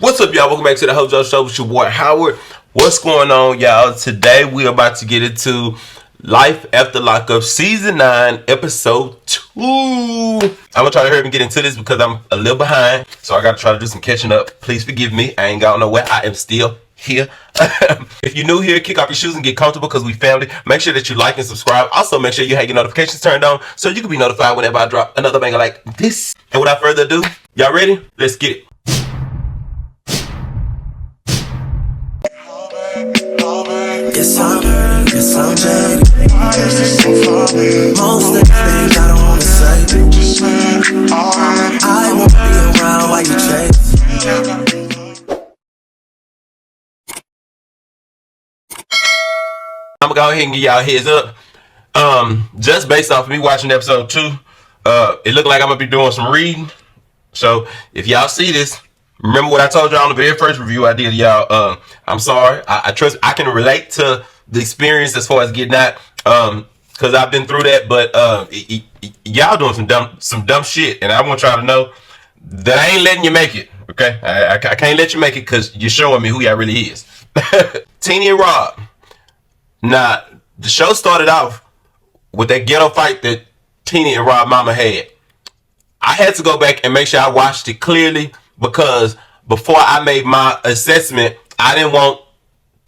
What's up, y'all? Welcome back to the Hojo Show with your boy Howard. What's going on, y'all? Today we're about to get into Life After Lockup Season 9, Episode 2. I'm gonna try to hurry and get into this because I'm a little behind, so I gotta try to do some catching up. Please forgive me. I ain't going nowhere. I am still here. If you're new here, kick off your shoes and get comfortable because we family. Make sure that you like and subscribe. Also, make sure you have your notifications turned on so you can be notified whenever I drop another banger like this. And without further ado, y'all ready? Let's get it. Yes, I'm jaded. Most of the things I don't wanna say. I won't be around while you chase. I'm gonna go ahead and give y'all a heads up. Just based off of me watching episode 2, it looked like I'm gonna be doing some reading. So if y'all see this, remember what I told y'all on the very first review I did, y'all. I'm sorry. I trust I can relate to the experience as far as getting that, because I've been through that. But y'all doing some dumb shit, and I want y'all to know that I ain't letting you make it. Okay, I can't let you make it because you're showing me who y'all really is. Tennie and Rob. Now the show started off with that ghetto fight that Tennie and Rob mama had. I had to go back and make sure I watched it clearly, because before I made my assessment, I didn't want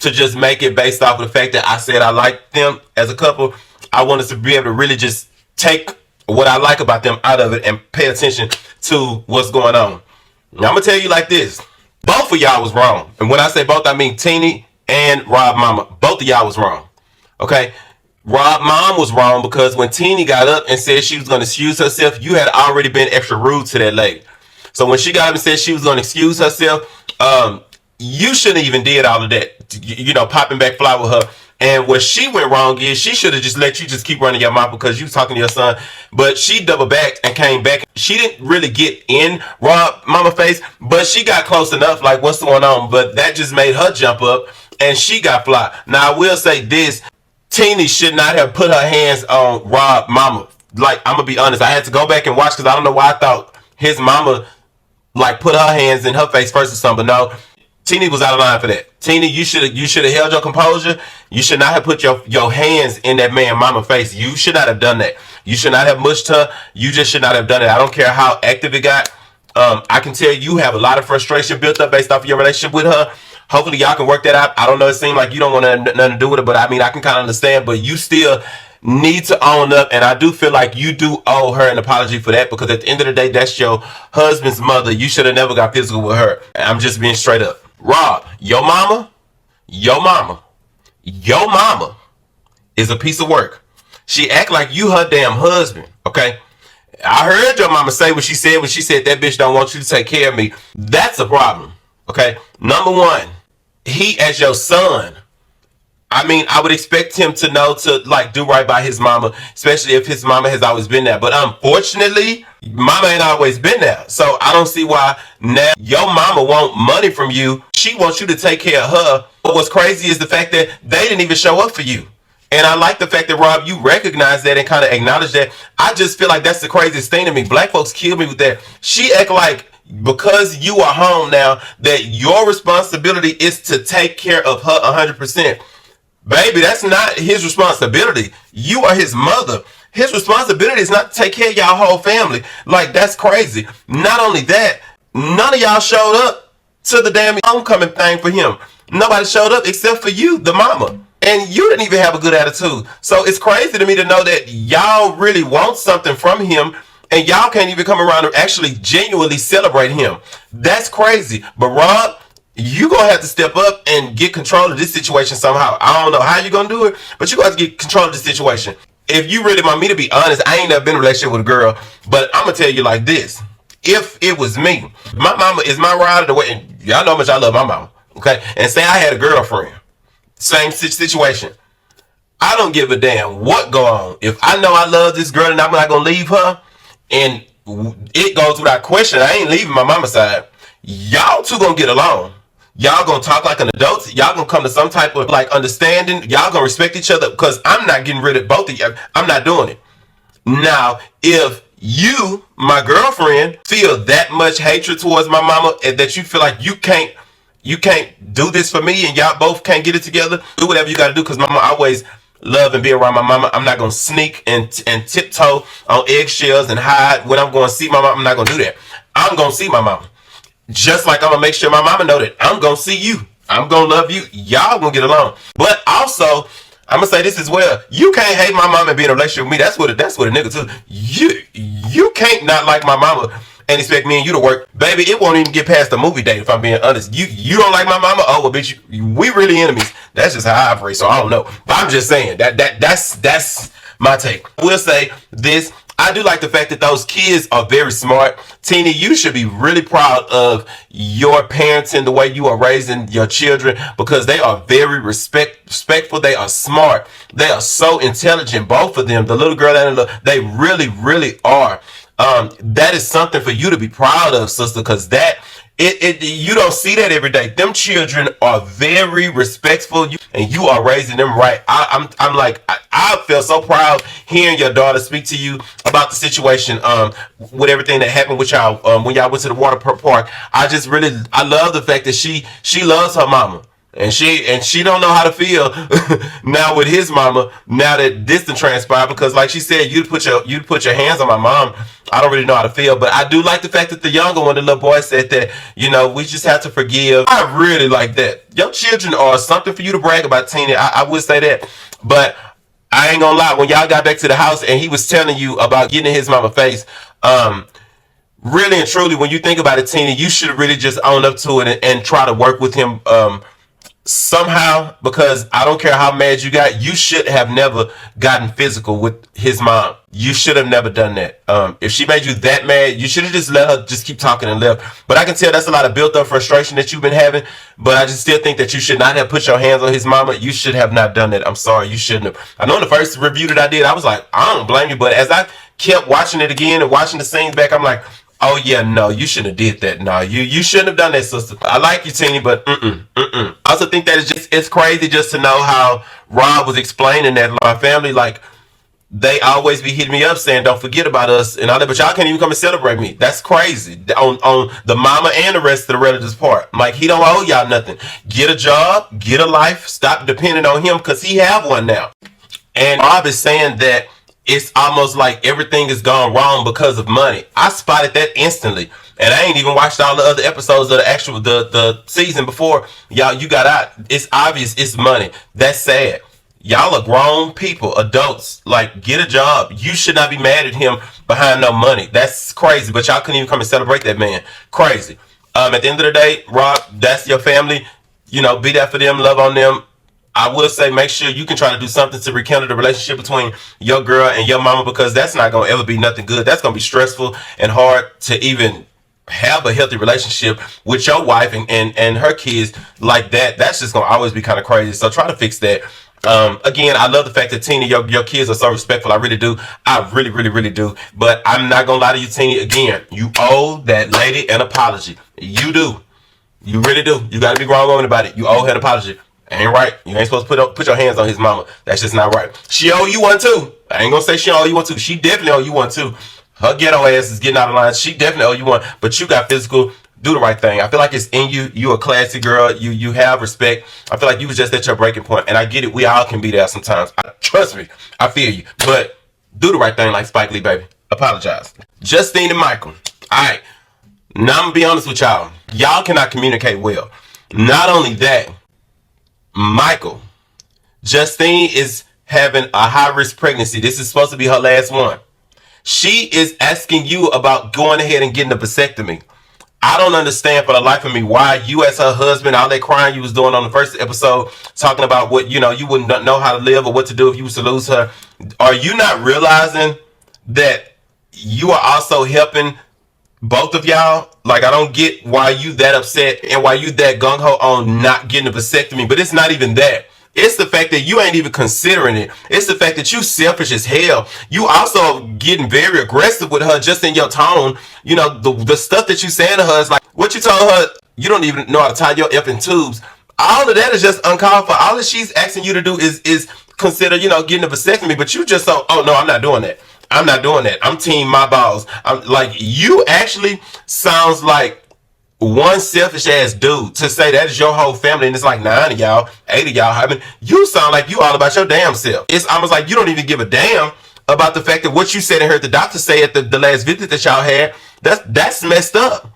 to just make it based off of the fact that I said I liked them as a couple. I wanted to be able to really just take what I like about them out of it and pay attention to what's going on. Now, I'm going to tell you like this. Both of y'all was wrong. And when I say both, I mean Tennie and Rob mama. Both of y'all was wrong. Okay? Rob mom was wrong because when Tennie got up and said she was going to excuse herself, you had already been extra rude to that lady. So when she got up and said she was going to excuse herself, you shouldn't even did all of that, you know, popping back fly with her. And what she went wrong is she should have just let you just keep running your mouth because you was talking to your son. But she double backed and came back. She didn't really get in Rob mama face, but she got close enough, like what's going on. But that just made her jump up and she got fly. Now I will say this, Tennie should not have put her hands on Rob mama. Like, I'm going to be honest, I had to go back and watch because I don't know why I thought his mama like put her hands in her face first or something. But no, Tennie was out of line for that. Tennie, you should have held your composure. You should not have put your hands in that man mama face. You should not have done that. You should not have mushed her. You just should not have done it. I don't care how active it got. I can tell you have a lot of frustration built up based off of your relationship with her. Hopefully y'all can work that out. I don't know, it seems like you don't want nothing to do with it, but I mean, I can kind of understand, but you still need to own up, and I do feel like you do owe her an apology for that, because at the end of the day, that's your husband's mother. You should have never got physical with her. I'm just being straight up. Rob, your mama is a piece of work. She act like you her damn husband, okay? I heard your mama say what she said when she said that bitch don't want you to take care of me. That's a problem, okay? Number one, he as your son, I mean, I would expect him to know to like do right by his mama, especially if his mama has always been there. But unfortunately, mama ain't always been there. So I don't see why now your mama want money from you. She wants you to take care of her. But what's crazy is the fact that they didn't even show up for you. And I like the fact that, Rob, you recognize that and kind of acknowledge that. I just feel like that's the craziest thing to me. Black folks kill me with that. She act like because you are home now that your responsibility is to take care of her 100%. Baby, that's not his responsibility. You are his mother. His responsibility is not to take care of y'all whole family. Like, that's crazy. Not only that, none of y'all showed up to the damn homecoming thing for him. Nobody showed up except for you, the mama. And you didn't even have a good attitude. So it's crazy to me to know that y'all really want something from him and y'all can't even come around and actually genuinely celebrate him. That's crazy. But Rob, you gonna have to step up and get control of this situation somehow. I don't know how you're gonna do it, but you're gonna have to get control of the situation. If you really want me to be honest, I ain't never been in a relationship with a girl, but I'm gonna tell you like this. If it was me, my mama is my ride of the way, and y'all know how much I love my mama, okay? And say I had a girlfriend, same situation. I don't give a damn what go on. If I know I love this girl and I'm not gonna leave her, and it goes without question, I ain't leaving my mama's side. Y'all two gonna get along. Y'all gonna talk like an adult. Y'all gonna come to some type of like understanding. Y'all gonna respect each other, because I'm not getting rid of both of you. I'm not doing it. Now, if you, my girlfriend, feel that much hatred towards my mama and that you feel like you can't do this for me and y'all both can't get it together. Do whatever you gotta do, because mama always love and be around my mama. I'm not gonna sneak and tiptoe on eggshells and hide when I'm going to see my mama. I'm not gonna do that. I'm gonna see my mama. Just like I'm gonna make sure my mama know that I'm gonna see you. I'm gonna love you. Y'all gonna get along. But also, I'm gonna say this as well. You can't hate my mama and be in a relationship with me. That's what a nigga too. You can't not like my mama and expect me and you to work. Baby, it won't even get past the movie date if I'm being honest. You don't like my mama? Oh well, bitch, we really enemies. That's just how I operate, so I don't know. But I'm just saying that's my take. I will say this. I do like the fact that those kids are very smart. Tennie, you should be really proud of your parenting, the way you are raising your children, because they are very respectful. They are smart. They are so intelligent, both of them. The little girl and they really, really are. That is something for you to be proud of, sister, because you don't see that every day. Them children are very respectful, and you are raising them right. I feel so proud hearing your daughter speak to you about the situation with everything that happened with y'all when y'all went to the water park. I love the fact that she loves her mama. And she don't know how to feel now with his mama, now that this done transpired, because like she said, you'd put your hands on my mom. I don't really know how to feel, but I do like the fact that the younger one, the little boy, said that, we just have to forgive. I really like that. Your children are something for you to brag about, Tina. I would say that. But I ain't gonna lie, when y'all got back to the house and he was telling you about getting in his mama's face, really and truly, when you think about it, Tina, you should really just own up to it and try to work with him somehow, because I don't care how mad you got, you should have never gotten physical with his mom. You should have never done that. If she made you that mad, you should have just let her just keep talking and left. But I can tell that's a lot of built up frustration that you've been having. But I just still think that you should not have put your hands on his mama. You should have not done that. I'm sorry, you shouldn't have. I know in the first review that I did, I was like, I don't blame you. But as I kept watching it again and watching the scenes back, I'm like, oh yeah, no, you shouldn't have did that. No, you shouldn't have done that, sister. I like you, Tennie, but I also think that it's crazy just to know how Rob was explaining that my family, like, they always be hitting me up saying, don't forget about us and all that, but y'all can't even come and celebrate me. That's crazy. On the mama and the rest of the relatives part. Like, he don't owe y'all nothing. Get a job, get a life, stop depending on him, because he have one now. And Rob is saying that it's almost like everything has gone wrong because of money. I spotted that instantly. And I ain't even watched all the other episodes of the season before you got out. It's obvious it's money. That's sad. Y'all are grown people, adults. Like, get a job. You should not be mad at him behind no money. That's crazy. But y'all couldn't even come and celebrate that man. Crazy. At the end of the day, Rob, that's your family. Be there for them, love on them. I will say, make sure you can try to do something to rekindle the relationship between your girl and your mama, because that's not going to ever be nothing good. That's going to be stressful and hard to even have a healthy relationship with your wife and her kids like that. That's just going to always be kind of crazy. So try to fix that. Again, I love the fact that Tennie, your kids are so respectful. I really do. I really, really, really do. But I'm not going to lie to you, Tennie. Again, you owe that lady an apology. You do. You really do. You got to be grown woman about it. You owe her an apology. Ain't right. You ain't supposed to put your hands on his mama. That's just not right. She owe you one too. I ain't gonna say she owe you one too. She definitely owe you one too. Her ghetto ass is getting out of line. She definitely owe you one. But you got physical. Do the right thing. I feel like it's in you. You a classy girl. You have respect. I feel like you was just at your breaking point. And I get it. We all can be there sometimes. Trust me. I feel you. But do the right thing like Spike Lee, baby. Apologize. Justine and Michael. Alright. Now I'm gonna be honest with y'all. Y'all cannot communicate well. Not only that, Michael, Justine is having a high-risk pregnancy. This is supposed to be her last one. She is asking you about going ahead and getting a vasectomy. I don't understand for the life of me why you, as her husband, all that crying you was doing on the first episode, talking about what, you wouldn't know how to live or what to do if you was to lose her. Are you not realizing that you are also helping both of y'all? Like, I don't get why you that upset and why you that gung-ho on not getting a vasectomy. But it's not even that. It's the fact that you ain't even considering it. It's the fact that you selfish as hell. You also getting very aggressive with her just in your tone. The stuff that you saying to her is like, what you told her, you don't even know how to tie your effing tubes. All of that is just uncalled for. All that she's asking you to do is consider, getting a vasectomy. But you just so, oh no, I'm not doing that. I'm not doing that. I'm team my balls. I'm like, you actually sounds like one selfish ass dude to say that is your whole family and it's like 9 of y'all, 8 of y'all having. You sound like you all about your damn self. It's almost like you don't even give a damn about the fact that what you said and heard the doctor say at the last visit that y'all had. That's messed up.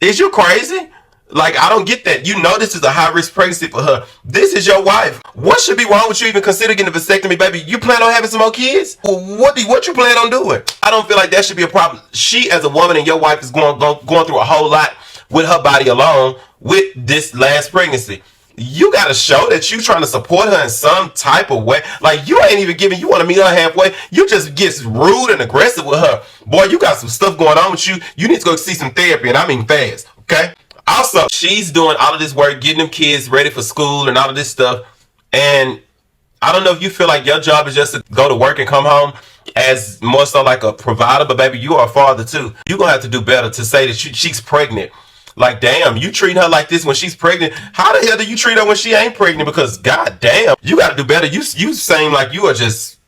Is you crazy? Like, I don't get that. You know this is a high risk pregnancy for her. This is your wife. What should be wrong with you even considering getting a vasectomy, baby? You plan on having some more kids? What you plan on doing? I don't feel like that should be a problem. She as a woman and your wife is going through a whole lot with her body alone with this last pregnancy. You got to show that you trying to support her in some type of way. Like, you ain't even giving, you want to meet her halfway. You just get rude and aggressive with her. Boy, you got some stuff going on with you. You need to go see some therapy, and I mean fast, okay? Also, she's doing all of this work, getting them kids ready for school and all of this stuff. And I don't know if you feel like your job is just to go to work and come home as more so like a provider, but baby, you are a father too. You're going to have to do better to say that she's pregnant. Like, damn, you treat her like this when she's pregnant. How the hell do you treat her when she ain't pregnant? Because, god damn, you got to do better. You seem like you are just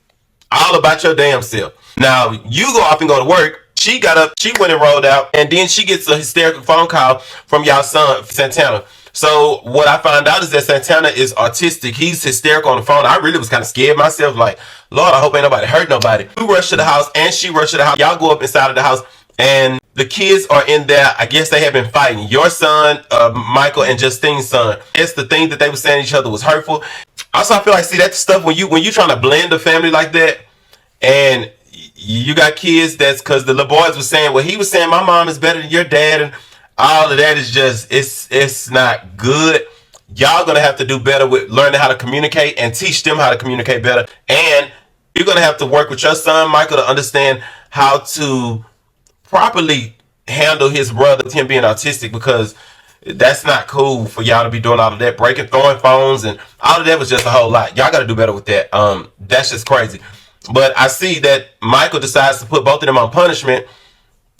all about your damn self. Now, you go off and go to work. She got up, she went and rolled out, and then she gets a hysterical phone call from y'all son, Santana. So, what I found out is that Santana is autistic. He's hysterical on the phone. I really was kind of scared myself. Like, Lord, I hope ain't nobody hurt nobody. We rushed to the house, and she rushed to the house. Y'all go up inside of the house, and the kids are in there. I guess they have been fighting. Your son, Michael, and Justine's son. It's the thing that they were saying to each other was hurtful. Also, I feel like, see, that stuff when you trying to blend a family like that, and you got kids, that's because the little boys were saying, well, he was saying my mom is better than your dad, and all of that is just, it's not good. Y'all gonna have to do better with learning how to communicate and teach them how to communicate better. And you're gonna have to work with your son, Michael, to understand how to properly handle his brother, him being autistic, because that's not cool for y'all to be doing all of that, throwing phones, and all of that was just a whole lot. Y'all got to do better with that. That's just crazy. But I see that Michael decides to put both of them on punishment,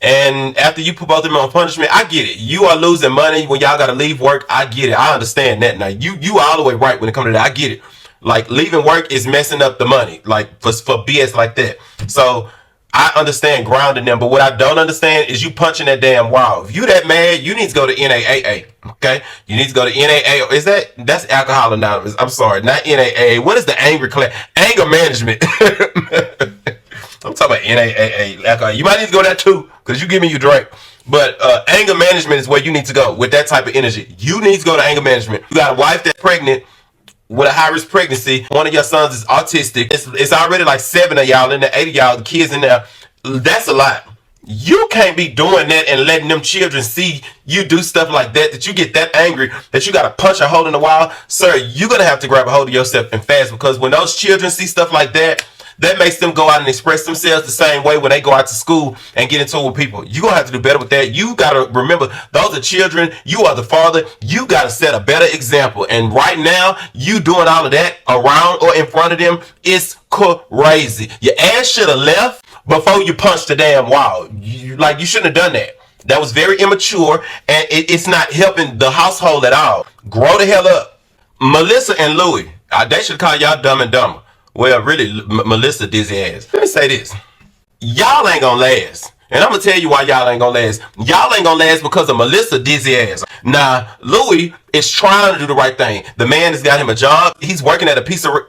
and after you put both of them on punishment, I get it. You are losing money when y'all got to leave work. I get it. I understand that. Now you all the way right when it comes to that. I get it. Like, leaving work is messing up the money, like for BS like that. So I understand grounding them, but what I don't understand is you punching that damn wall. If you that mad, you need to go to NAAA, okay? You need to go to NAAA. That's Alcohol Anonymous. I'm sorry, not NAAA. What is the anger class? Anger management. I'm talking about NAAA. Alcohol. You might need to go there too, because you give me your drink. But anger management is where you need to go with that type of energy. You need to go to anger management. You got a wife that's pregnant with a high-risk pregnancy. One of your sons is autistic. It's already like 7 of y'all in there, 8 of y'all, the kids in there. That's a lot. You can't be doing that and letting them children see you do stuff like that, that you get that angry, that you got to punch a hole in the wall. Sir, you're going to have to grab a hold of yourself and fast, because when those children see stuff like that, that makes them go out and express themselves the same way when they go out to school and get into it with people. You're going to have to do better with that. You got to remember, those are children. You are the father. You got to set a better example. And right now, you doing all of that around or in front of them is crazy. Your ass should have left before you punched the damn wall. You shouldn't have done that. That was very immature, and it's not helping the household at all. Grow the hell up. Melissa and Louie, they should call y'all Dumb and Dumber. Well, really, Melissa dizzy ass. Let me say this. Y'all ain't gonna last. And I'm gonna tell you why y'all ain't gonna last. Y'all ain't gonna last because of Melissa dizzy ass. Now, Louie is trying to do the right thing. The man has got him a job. He's working at a pizzeria.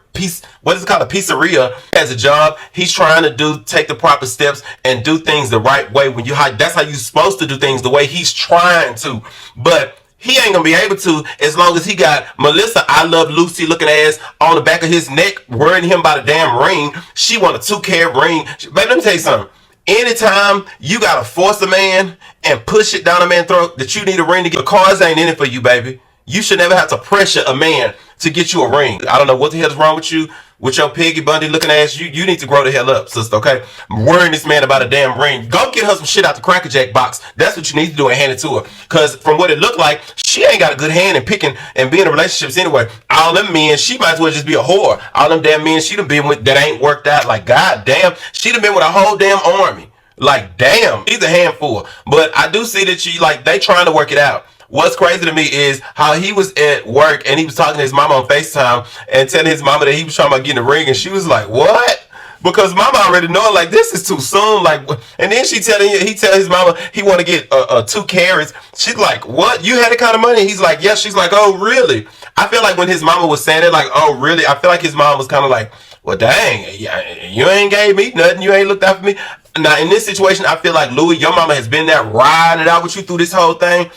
Has a job. He's trying to take the proper steps and do things the right way. That's how you're supposed to do things, the way he's trying to. But he ain't gonna be able to as long as he got Melissa, I Love Lucy looking ass on the back of his neck, worrying him about a damn ring. She want a 2-carat ring. Baby, let me tell you something. Anytime you gotta force a man and push it down a man's throat that you need a ring to get, the cards ain't in it for you, baby. You should never have to pressure a man to get you a ring. I don't know what the hell is wrong with you, with your Peggy Bundy looking ass. You need to grow the hell up, sister, okay? Worrying this man about a damn ring. Go get her some shit out the Cracker Jack box. That's what you need to do and hand it to her. Because from what it looked like, she ain't got a good hand in picking and being in relationships anyway. All them men, she might as well just be a whore. All them damn men she done been with that ain't worked out. Like, god damn, she done been with a whole damn army. Like, damn, he's a handful. But I do see that they trying to work it out. What's crazy to me is how he was at work and he was talking to his mama on FaceTime and telling his mama that he was trying about getting a ring, and she was like, what? Because mama already knowing like this is too soon. Like, and then he tell his mama he want to get 2 carrots. She's like, what? You had that kind of money? He's like, yes. She's like, oh really? I feel like when his mama was saying it, like, oh really? I feel like his mom was kind of like, well dang, you ain't gave me nothing. You ain't looked out for me. Now in this situation, I feel like Louie, your mama has been there riding it out with you through this whole thing.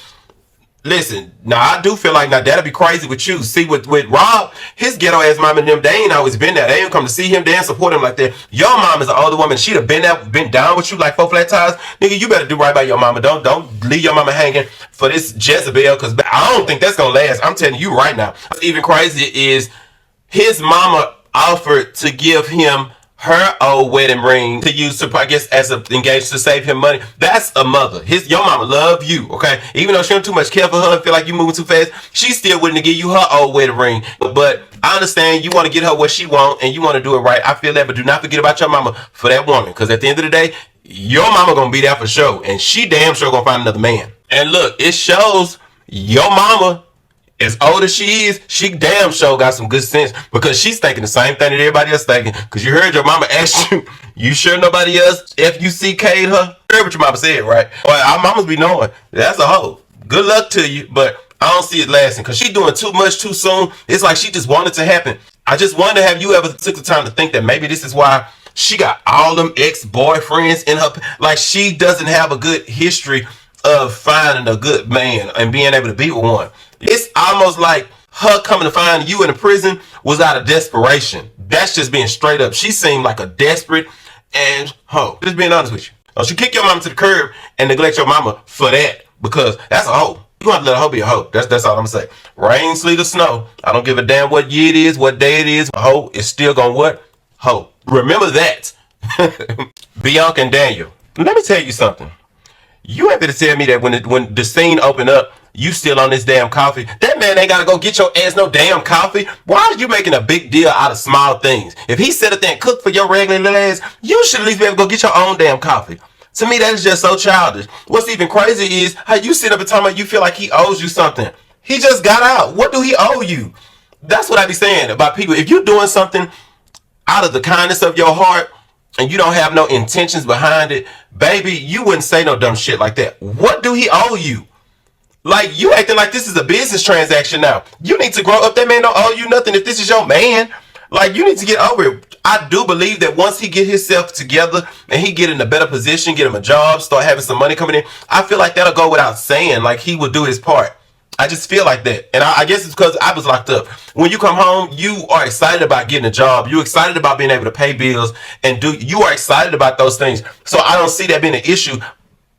Listen, now I do feel like now that'll be crazy with you. See, with Rob, his ghetto ass mom and them, they ain't always been there. They ain't come to see him, they ain't support him like that. Your mom is an older woman. She'd have been there, been down with you like 4 flat tires. Nigga, you better do right by your mama. Don't leave your mama hanging for this Jezebel, because I don't think that's gonna last. I'm telling you right now. What's even crazier is his mama offered to give him her old wedding ring to use to, I guess, as a engagement to save him money. That's a mother. Your mama love you, okay? Even though she don't too much care for her and feel like you moving too fast, she's still willing to give you her old wedding ring. But I understand you want to get her what she want and you want to do it right. I feel that, but do not forget about your mama for that woman, because at the end of the day, your mama gonna be there for sure, and she damn sure gonna find another man. And look, it shows your mama, as old as she is, she damn sure got some good sense, because she's thinking the same thing that everybody else thinking. Because you heard your mama ask you, you sure nobody else FUCK'd her? You heard what your mama said, right? Well, our mamas be knowing. That's a hoe. Good luck to you, but I don't see it lasting, because she doing too much too soon. It's like she just wanted to happen. I just wonder, have you ever took the time to think that maybe this is why she got all them ex-boyfriends in her, like she doesn't have a good history of finding a good man and being able to be with one. It's almost like her coming to find you in a prison was out of desperation. That's just being straight up. She seemed like a desperate and hoe. Just being honest with you. Don't you kick your mama to the curb and neglect your mama for that, because that's a hoe. You gonna have to let a hoe be a hoe. That's all I'm gonna say. Rain, sleet, or snow. I don't give a damn what year it is, what day it is. A hoe is still gonna what? Hoe. Remember that. Bianca and Daniel. Let me tell you something. You ain't gonna tell me that when the scene opened up, you still on this damn coffee. That man ain't gotta go get your ass no damn coffee. Why are you making a big deal out of small things? If he sit up there and cook for your regular little ass, you should at least be able to go get your own damn coffee. To me, that is just so childish. What's even crazy is how you sit up and talking about you feel like he owes you something. He just got out. What do he owe you? That's what I be saying about people. If you're doing something out of the kindness of your heart and you don't have no intentions behind it, baby, you wouldn't say no dumb shit like that. What do he owe you? Like, you acting like this is a business transaction now. You need to grow up. That man don't owe you nothing if this is your man. Like, you need to get over it. I do believe that once he get himself together and he get in a better position, get him a job, start having some money coming in, I feel like that'll go without saying. Like, he will do his part. I just feel like that. And I guess it's because I was locked up. When you come home, you are excited about getting a job. You're excited about being able to pay bills and you are excited about those things. So I don't see that being an issue.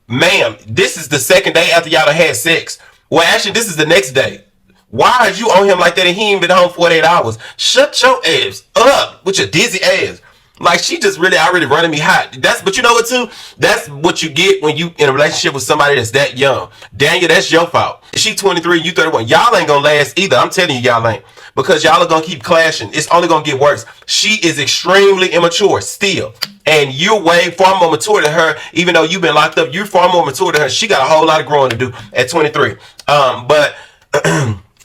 Ma'am, this is the second day after y'all done had sex. Well, actually, this is the next day. Why are you on him like that and he ain't been home 48 hours? Shut your ass up with your dizzy ass. Like, she just really already running me hot. But you know what, too? That's what you get when you in a relationship with somebody that's that young. Daniel, that's your fault. She 23, you 31. Y'all ain't gonna last either. I'm telling you, y'all ain't. Because y'all are gonna keep clashing. It's only gonna get worse. She is extremely immature still. And you're way far more mature than her. Even though you've been locked up, you're far more mature than her. She got a whole lot of growing to do at 23. But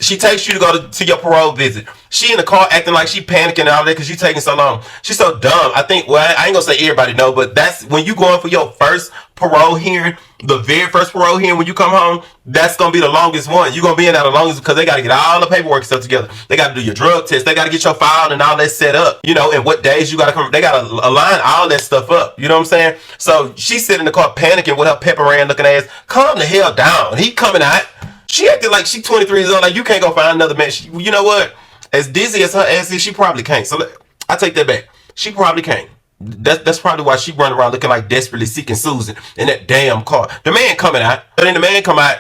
she takes you to go to your parole visit. She in the car acting like she panicking and all that because you taking so long. She's so dumb. I think, well, I ain't gonna say everybody know, but that's when you going for your first parole hearing, the very first parole hearing when you come home, that's gonna be the longest one. You're gonna be in there the longest because they gotta get all the paperwork stuff together. They gotta do your drug test. They gotta get your file and all that set up. You know, and what days you gotta come. They gotta align all that stuff up. You know what I'm saying? So she's sitting in the car panicking with her pepper ran looking ass. Calm the hell down. He coming out. She acted like she 23 years old. Like, you can't go find another man. You know what? As dizzy as her ass is, she probably can't. So I take that back. She probably can't. That's probably why she running around looking like desperately seeking Susan in that damn car. The man coming out. And then the man come out.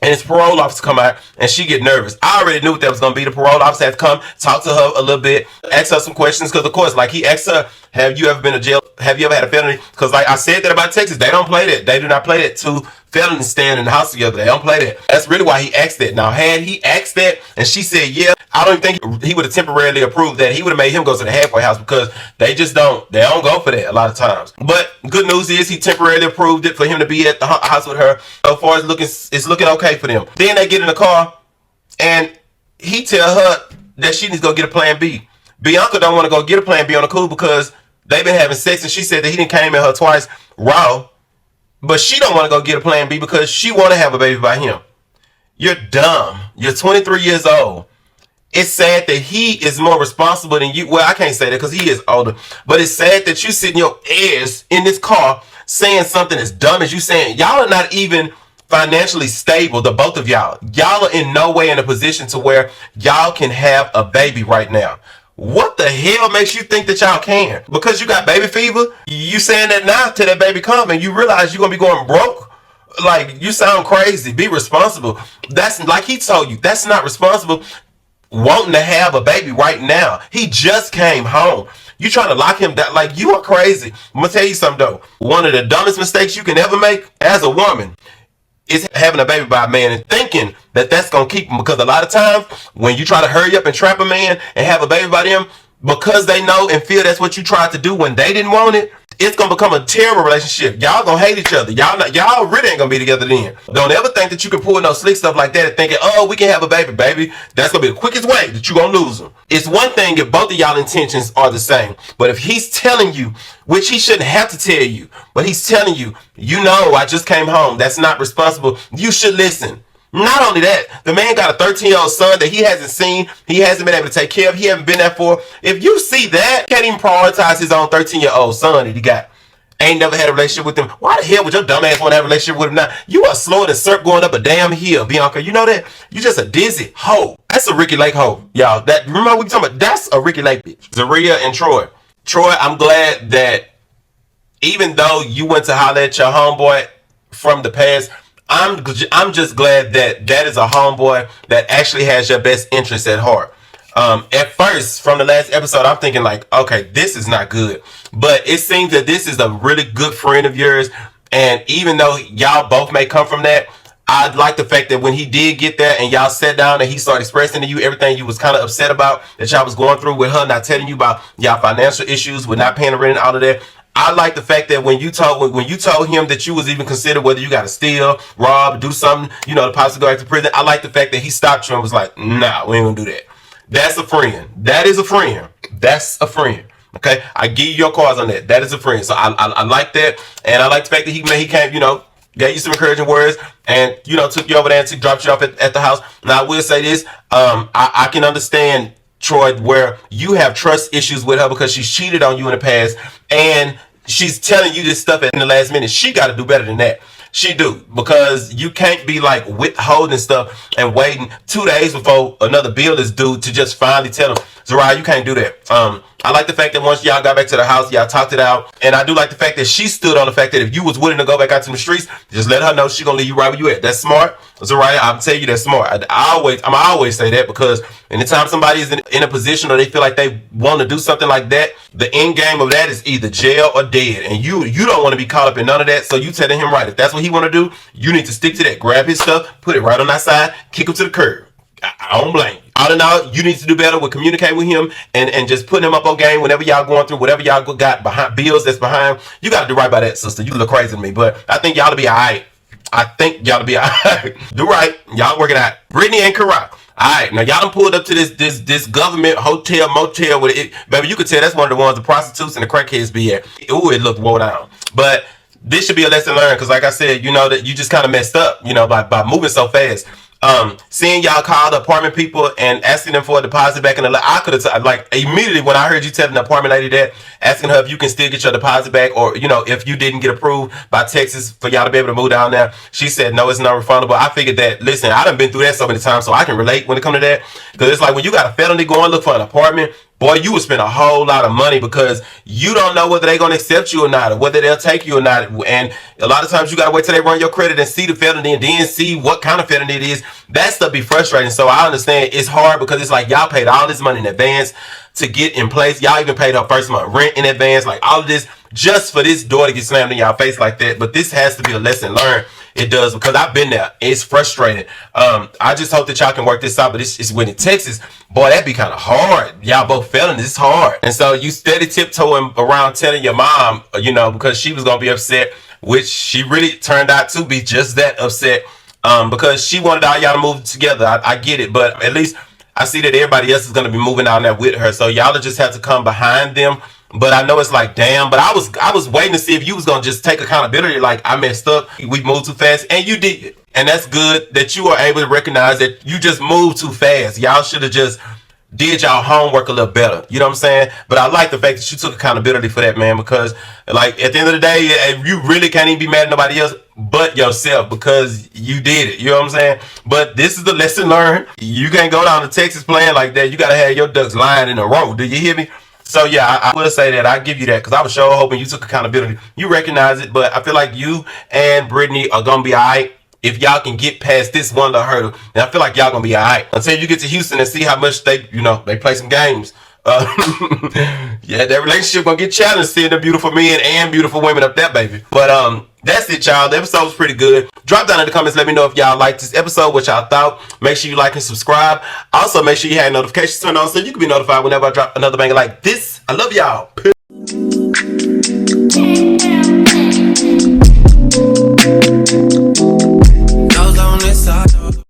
And his parole officer come out. And she get nervous. I already knew what that was going to be. The parole officer had to come. Talk to her a little bit. Ask her some questions. Because, of course, like he asked her, have you ever been to jail? Have you ever had a felony? Because, like I said that about Texas. They don't play that. They do not play that. Two felons stand in the house together. They don't play that. That's really why he asked that. Now, had he asked that and she said, yeah, I don't even think he would have temporarily approved that. He would have made him go to the halfway house because they don't go for that a lot of times. But good news is he temporarily approved it for him to be at the house with her. So far it's looking okay for them. Then they get in the car and he tell her that she needs to go get a plan B. Bianca don't want to go get a plan B on the cool because They've been having sex, and she said that he didn't came at her twice raw, but she don't want to go get a plan B because she want to have a baby by him. You're dumb. You're 23 years old. It's sad that he is more responsible than you. Well, I can't say that because he is older, but it's sad that you sitting your ass in this car saying something as dumb as you saying. Y'all are not even financially stable, the both of y'all. Y'all are in no way in a position to where y'all can have a baby right now. What the hell makes you think that y'all can? Because you got baby fever? You saying that now till that baby come and you realize you're going to be going broke? Like, you sound crazy. Be responsible. That's like he told you. That's not responsible. Wanting to have a baby right now. He just came home. You trying to lock him down. Like, you are crazy. I'm going to tell you something, though. One of the dumbest mistakes you can ever make as a woman is having a baby by a man and thinking that that's going to keep him. Because a lot of times when you try to hurry up and trap a man and have a baby by them, because they know and feel that's what you tried to do when they didn't want it, it's going to become a terrible relationship. Y'all going to hate each other. Y'all really ain't going to be together then. Don't ever think that you can pull no slick stuff like that and thinking, oh, we can have a baby, baby. That's going to be the quickest way that you're going to lose him. It's one thing if both of y'all intentions are the same. But if he's telling you, which he shouldn't have to tell you, but he's telling you, you know, I just came home. That's not responsible. You should listen. Not only that, the man got a 13-year-old son that he hasn't seen, he hasn't been able to take care of, he hasn't been there for. If you see that, can't even prioritize his own 13-year-old son that he got. Ain't never had a relationship with him. Why the hell would your dumb ass want to have a relationship with him now? You are slower than Serp going up a damn hill, Bianca. You know that? You just a dizzy hoe. That's a Ricky Lake hoe, y'all. That, remember what we talking about? That's a Ricky Lake bitch. Zeruiah and Troy. Troy, I'm glad that even though you went to holler at your homeboy from the past, I'm just glad that that is a homeboy that actually has your best interest at heart. At first, from the last episode, I'm thinking like, okay, this is not good. But it seems that this is a really good friend of yours. And even though y'all both may come from that, I like the fact that when he did get there and y'all sat down and he started expressing to you everything you was kind of upset about that y'all was going through with her, not telling you about y'all financial issues with not paying the rent and all of that. I like the fact that when you told him that you was even considered whether you got to steal, rob, do something, you know, to possibly go back to prison. I like the fact that he stopped you and was like, nah, we ain't gonna do that. That's a friend. That is a friend. That's a friend. Okay, I give you your cards on that. That is a friend. So I like that, and I like the fact that he came, you know, gave you some encouraging words, and you know, took you over there and dropped you off at the house. Now I will say this, I can understand, Troy, where you have trust issues with her because she's cheated on you in the past, and she's telling you this stuff in the last minute. She got to do better than that. She do, because you can't be like withholding stuff and waiting 2 days before another bill is due to just finally tell them, Zeruiah, you can't do that. I like the fact that once y'all got back to the house, y'all talked it out. And I do like the fact that she stood on the fact that if you was willing to go back out to the streets, just let her know she gonna leave you right where you at. That's smart. Zeruiah, I'm telling you that's smart. I always say that because anytime somebody is in a position or they feel like they want to do something like that, the end game of that is either jail or dead. And you don't want to be caught up in none of that. So you telling him, right, if that's what he want to do, you need to stick to that. Grab his stuff, put it right on that side, kick him to the curb. I don't blame you. All in all, you need to do better with communicating with him and just putting him up on game whenever y'all going through whatever y'all got behind bills that's behind. You got to do right by that, sister. You look crazy to me, but I think y'all to be all right. Do right. Y'all working out. Britney and Kerok. Alright, now y'all done pulled up to this government hotel motel with it. Baby, you could tell that's one of the ones the prostitutes and the crackheads be at. Ooh, it looked woe down. But this should be a lesson learned, because like I said, you know that you just kind of messed up, you know, by moving so fast. Seeing y'all call the apartment people and asking them for a deposit back in the I could have like immediately when I heard you telling the apartment lady that, asking her if you can still get your deposit back, or you know, if you didn't get approved by Texas for y'all to be able to move down there. She said no, it's not refundable. I figured that, listen, I done been through that so many times, so I can relate when it comes to that, because it's like when you got a felony going look for an apartment, boy, you would spend a whole lot of money because you don't know whether they're going to accept you or not, or whether they'll take you or not. And a lot of times you got to wait till they run your credit and see the felony and then see what kind of felony it is. That stuff be frustrating. So I understand it's hard because it's like y'all paid all this money in advance to get in place. Y'all even paid her first month rent in advance, like all of this just for this door to get slammed in y'all face like that. But this has to be a lesson learned. It does, because I've been there. It's frustrating. I just hope that y'all can work this out. But it's when in Texas, boy, that'd be kind of hard. Y'all both felonies. It's hard. And so you steady tiptoeing around telling your mom, you know, because she was gonna be upset, which she really turned out to be just that upset. Because she wanted all y'all to move together. I get it, but at least I see that everybody else is gonna be moving down there with her. So y'all just have to come behind them But I know it's like, damn, but I was waiting to see if you was gonna just take accountability, like I messed up, we moved too fast, and you did. And that's good that you are able to recognize that you just moved too fast. Y'all should have just did y'all homework a little better. You know what I'm saying? But I like the fact that you took accountability for that, man, because like at the end of the day, you really can't even be mad at nobody else but yourself because you did it. You know what I'm saying? But this is the lesson learned. You can't go down to Texas playing like that. You gotta have your ducks lying in a row. Do you hear me? So yeah, I will say that. I give you that because I was sure hoping you took accountability. You recognize it, but I feel like you and Britney are gonna be alright if y'all can get past this one little hurdle. And I feel like y'all gonna be alright until you get to Houston and see how much they play some games. Yeah, that relationship gonna get challenged seeing the beautiful men and beautiful women up there, baby. But that's it, y'all. The episode was pretty good. Drop down in the comments, let me know if y'all liked this episode, what y'all thought. Make sure you like and subscribe. Also, make sure you have notifications turned on so you can be notified whenever I drop another banger like this. I love y'all. Peace.